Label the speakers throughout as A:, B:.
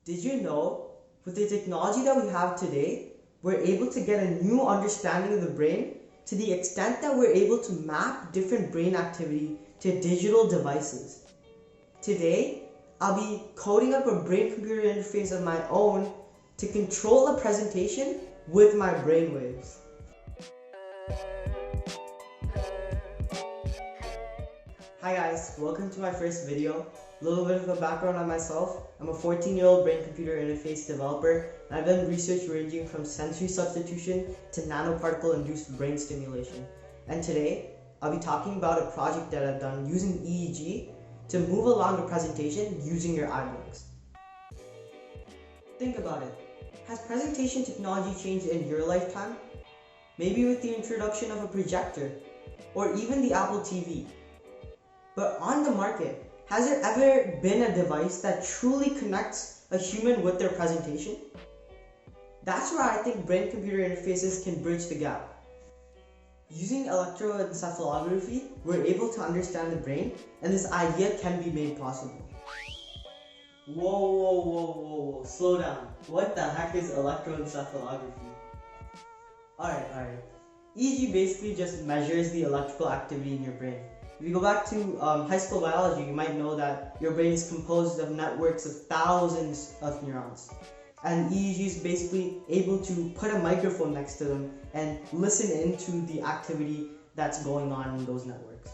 A: Did you know, with the technology that we have today, we're able to get a new understanding of the brain to the extent that we're able to map different brain activity to digital devices. Today, I'll be coding up a brain-computer interface of my own to control a presentation with my brainwaves. Hi guys, welcome to my first video. A little bit of a background on myself. I'm a 14-year-old brain-computer interface developer, and I've done research ranging from sensory substitution to nanoparticle-induced brain stimulation. And today, I'll be talking about a project that I've done using EEG to move along a presentation using your eyeblinks. Think about it. Has presentation technology changed in your lifetime? Maybe with the introduction of a projector, or even the Apple TV. But on the market, has there ever been a device that truly connects a human with their presentation? That's where I think brain-computer interfaces can bridge the gap. Using electroencephalography, we're able to understand the brain, and this idea can be made possible. Whoa, slow down. What the heck is electroencephalography? Alright. EEG basically just measures the electrical activity in your brain. If you go back to high school biology, you might know that your brain is composed of networks of thousands of neurons. And EEG is basically able to put a microphone next to them and listen into the activity that's going on in those networks.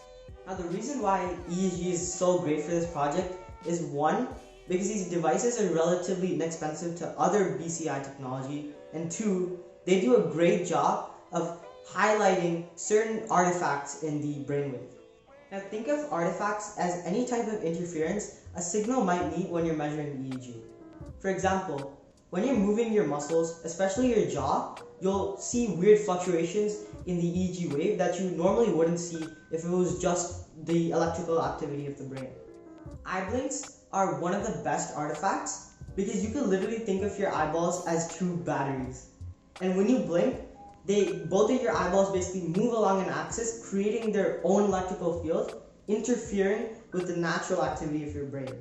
A: Now, the reason why EEG is so great for this project is one, because these devices are relatively inexpensive to other BCI technology, and two, they do a great job of highlighting certain artifacts in the brainwave. Now think of artifacts as any type of interference a signal might meet when you're measuring EEG. For example, when you're moving your muscles, especially your jaw, you'll see weird fluctuations in the EEG wave that you normally wouldn't see if it was just the electrical activity of the brain. Eyeblinks are one of the best artifacts because you can literally think of your eyeballs as two batteries. And when you blink, both of your eyeballs basically move along an axis, creating their own electrical field, interfering with the natural activity of your brain.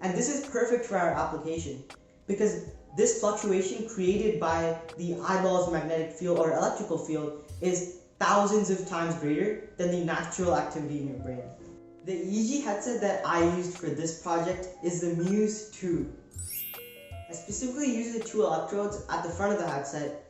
A: And this is perfect for our application because this fluctuation created by the eyeball's magnetic field or electrical field is thousands of times greater than the natural activity in your brain. The EEG headset that I used for this project is the Muse 2. I specifically used the two electrodes at the front of the headset,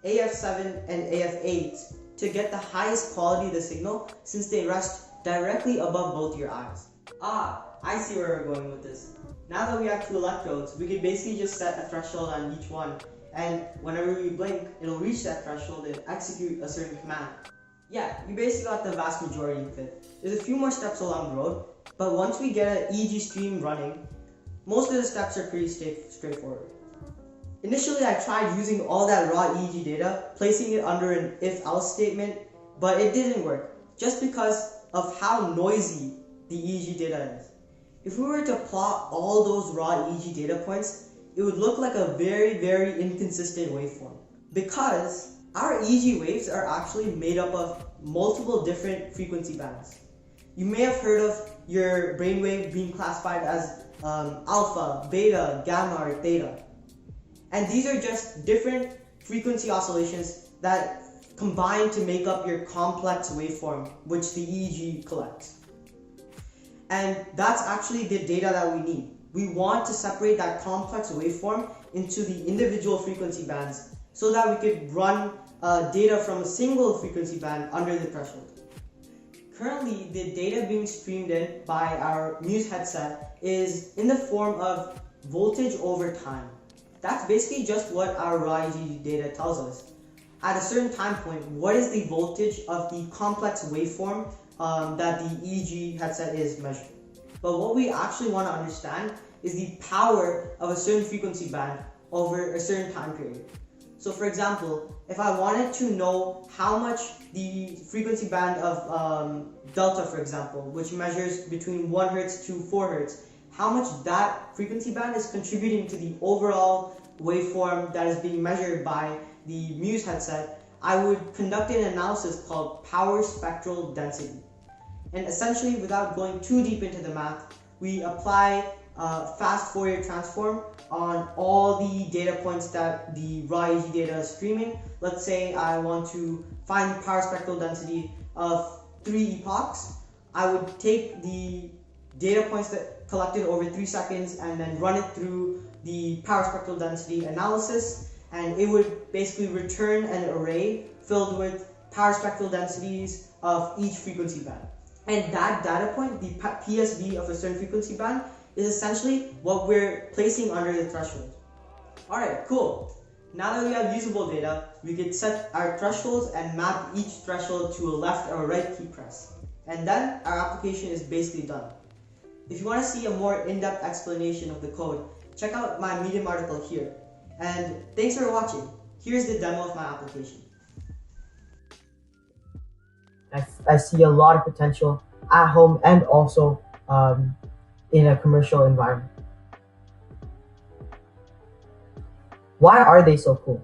A: AF7 and AF8, to get the highest quality of the signal since they rest directly above both your eyes. I see where we're going with this. Now that we have two electrodes, we can basically just set a threshold on each one, and whenever we blink, it'll reach that threshold and execute a certain command. Yeah, you basically got the vast majority of it. There's a few more steps along the road, but once we get an EEG stream running, most of the steps are pretty straightforward. Initially, I tried using all that raw EEG data, placing it under an if-else statement, but it didn't work, just because of how noisy the EEG data is. If we were to plot all those raw EEG data points, it would look like a very, very inconsistent waveform. Because our EEG waves are actually made up of multiple different frequency bands. You may have heard of your brainwave being classified as alpha, beta, gamma, or theta. And these are just different frequency oscillations that combine to make up your complex waveform, which the EEG collects. And that's actually the data that we need. We want to separate that complex waveform into the individual frequency bands so that we could run data from a single frequency band under the threshold. Currently, the data being streamed in by our Muse headset is in the form of voltage over time. That's basically just what our raw EEG data tells us. At a certain time point, what is the voltage of the complex waveform that the EEG headset is measuring? But what we actually want to understand is the power of a certain frequency band over a certain time period. So for example, if I wanted to know how much the frequency band of delta, for example, which measures between 1 Hz to 4 Hz, how much that frequency band is contributing to the overall waveform that is being measured by the Muse headset, I would conduct an analysis called power spectral density. And essentially, without going too deep into the math, we apply fast Fourier transform on all the data points that the raw AG data is streaming. Let's say I want to find the power spectral density of 3 epochs. I would take the data points that collected over 3 seconds and then run it through the power spectral density analysis, and it would basically return an array filled with power spectral densities of each frequency band. And that data point, the PSV of a certain frequency band, is essentially what we're placing under the threshold. Alright, cool. Now that we have usable data, we could set our thresholds and map each threshold to a left or right key press. And then our application is basically done. If you want to see a more in-depth explanation of the code, check out my Medium article here. And thanks for watching. Here's the demo of my application.
B: I see a lot of potential at home and also in a commercial environment. Why are they so cool?